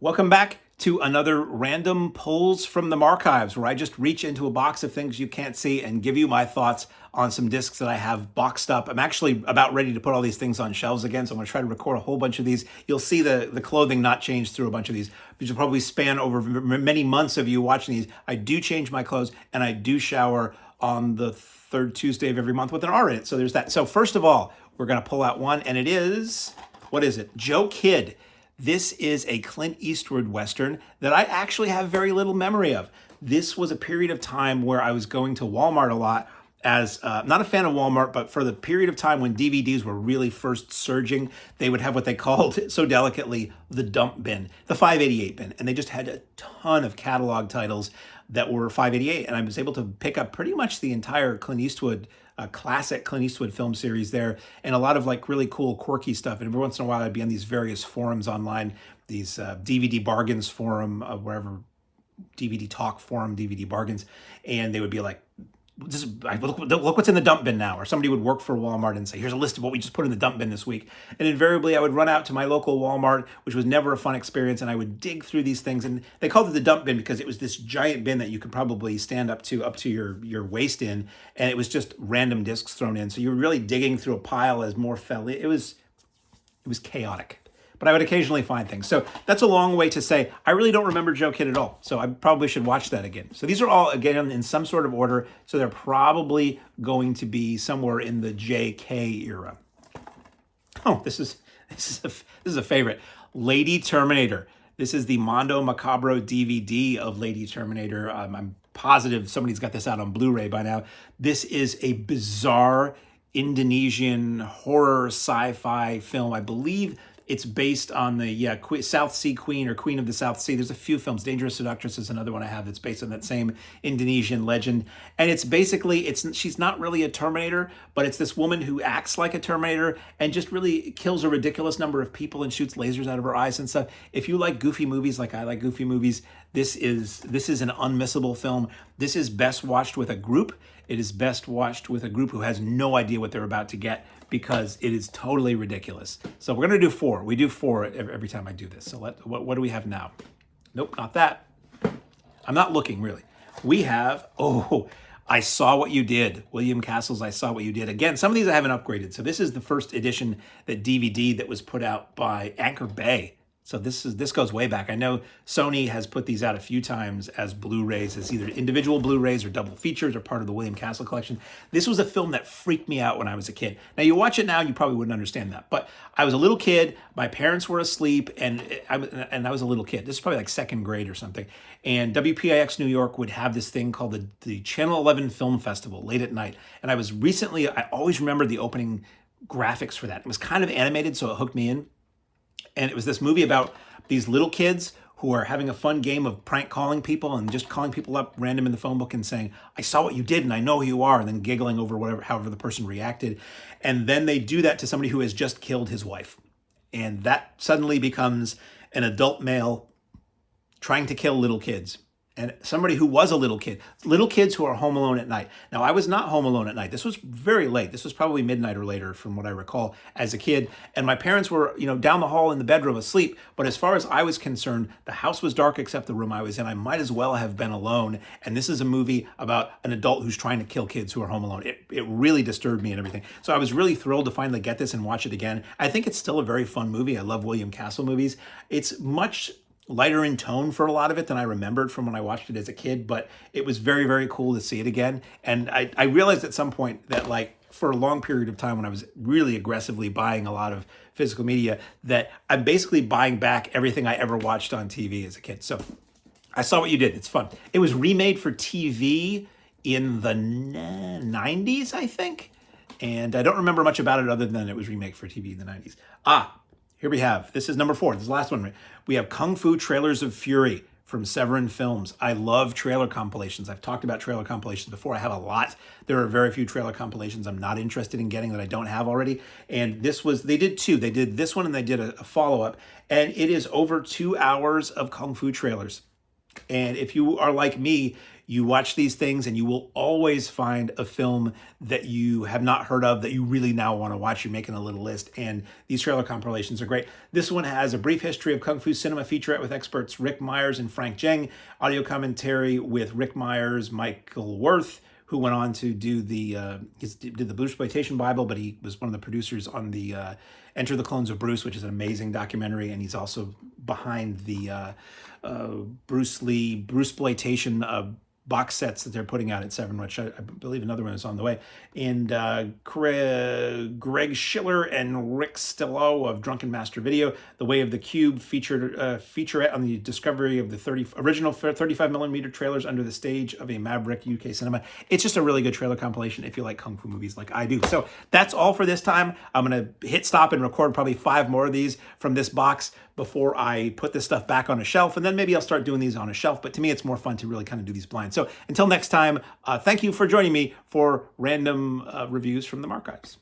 Welcome back to another random pulls from the Markives, where I just reach into a box of things you can't see and give you my thoughts on some discs that I have boxed up. I'm actually about ready to put all these things on shelves again, so I'm going to try to record a whole bunch of these. You'll see the clothing not change through a bunch of these. These will probably span over many months of you watching these. I do change my clothes, and I do shower on the third Tuesday of every month with an R in it. So there's that. So first of all, we're going to pull out one, and it is, what is it? Joe Kidd. This is a Clint Eastwood Western that I actually have very little memory of. This was a period of time where I was going to Walmart a lot as, not a fan of Walmart, but for the period of time when DVDs were really first surging, they would have what they called so delicately the dump bin, the 588 bin. And they just had a ton of catalog titles that were 588. And I was able to pick up pretty much the entire Clint Eastwood classic Clint Eastwood film series there, and a lot of like really cool, quirky stuff. And every once in a while, I'd be on these various forums online, these DVD bargains forum, wherever, DVD talk forum, DVD bargains, and they would be like, look what's in the dump bin now. Or somebody would work for Walmart and say, here's a list of what we just put in the dump bin this week. And invariably, I would run out to my local Walmart, which was never a fun experience, and I would dig through these things. And they called it the dump bin because it was this giant bin that you could probably stand up to your waist in, and it was just random discs thrown in. So you were really digging through a pile as more fell in. It was chaotic. But I would occasionally find things. So that's a long way to say, I really don't remember Joe Kidd at all. So I probably should watch that again. So these are all, again, in some sort of order. So they're probably going to be somewhere in the JK era. Oh, this is a favorite. Lady Terminator. This is the Mondo Macabro DVD of Lady Terminator. I'm positive somebody's got this out on Blu-ray by now. This is a bizarre Indonesian horror sci-fi film. I believe it's based on the South Sea Queen or Queen of the South Sea. There's a few films. Dangerous Seductress is another one I have that's based on that same Indonesian legend. And it's basically, she's not really a Terminator, but it's this woman who acts like a Terminator and just really kills a ridiculous number of people and shoots lasers out of her eyes and stuff. If you like goofy movies like I like goofy movies, this is an unmissable film. This is best watched with a group. It is best watched with a group who has no idea what they're about to get, because it is totally ridiculous. So we're going to do 4. We do 4 every time I do this. So what do we have now? Nope, not that. I'm not looking, really. We have, I Saw What You Did. William Castle's I Saw What You Did. Again, some of these I haven't upgraded. So this is the first edition, that DVD that was put out by Anchor Bay. So this goes way back. I know Sony has put these out a few times as Blu-rays, as either individual Blu-rays or double features or part of the William Castle collection. This was a film that freaked me out when I was a kid. Now you watch it now and you probably wouldn't understand that, but I was a little kid, my parents were asleep, and I was a little kid. This is probably like second grade or something. And WPIX New York would have this thing called the Channel 11 Film Festival late at night. And I always remember the opening graphics for that. It was kind of animated, so it hooked me in. And it was this movie about these little kids who are having a fun game of prank calling people and just calling people up random in the phone book and saying, I saw what you did and I know who you are, and then giggling over however the person reacted. And then they do that to somebody who has just killed his wife. And that suddenly becomes an adult male trying to kill little kids. And somebody who was a little kid, little kids who are home alone at night. Now, I was not home alone at night. This was very late. This was probably midnight or later from what I recall as a kid. And my parents were, down the hall in the bedroom asleep. But as far as I was concerned, the house was dark except the room I was in. I might as well have been alone. And this is a movie about an adult who's trying to kill kids who are home alone. It really disturbed me and everything. So I was really thrilled to finally get this and watch it again. I think it's still a very fun movie. I love William Castle movies. It's much lighter in tone for a lot of it than I remembered from when I watched it as a kid, but it was very, very cool to see it again. And I realized at some point that, like, for a long period of time when I was really aggressively buying a lot of physical media, that I'm basically buying back everything I ever watched on TV as a kid. So I Saw What You Did. It's fun. It was remade for TV in the 90s, I think. And I don't remember much about it other than it was remade for TV in the 90s. Here we have, this is number 4, this is the last one. We have Kung Fu Trailers of Fury from Severin Films. I love trailer compilations. I've talked about trailer compilations before. I have a lot. There are very few trailer compilations I'm not interested in getting that I don't have already. And they did 2. They did this one and they did a follow-up. And it is over 2 hours of Kung Fu trailers. And if you are like me, You watch these things and you will always find a film that you have not heard of that you really now want to watch. You're making a little list, and these trailer compilations are great. This one has a brief history of Kung Fu cinema featurette with experts Rick Myers and Frank Jeng, audio commentary with Rick Myers, Michael Worth, who went on to do the did the Bluesploitation Bible, but he was one of the producers on the Enter the Clones of Bruce, which is an amazing documentary, and he's also behind the Bruce Lee Bruceploitation box sets that they're putting out at Seven, which I believe another one is on the way. And Greg Schiller and Rick Stello of Drunken Master Video, The Way of the Cube featurette on the discovery of the original 35mm trailers under the stage of a Maverick UK cinema. It's just a really good trailer compilation if you like Kung Fu movies like I do. So that's all for this time. I'm going to hit stop and record probably 5 more of these from this box before I put this stuff back on a shelf, and then maybe I'll start doing these on a shelf. But to me, it's more fun to really kind of do these blind. So until next time, thank you for joining me for random reviews from the Markives.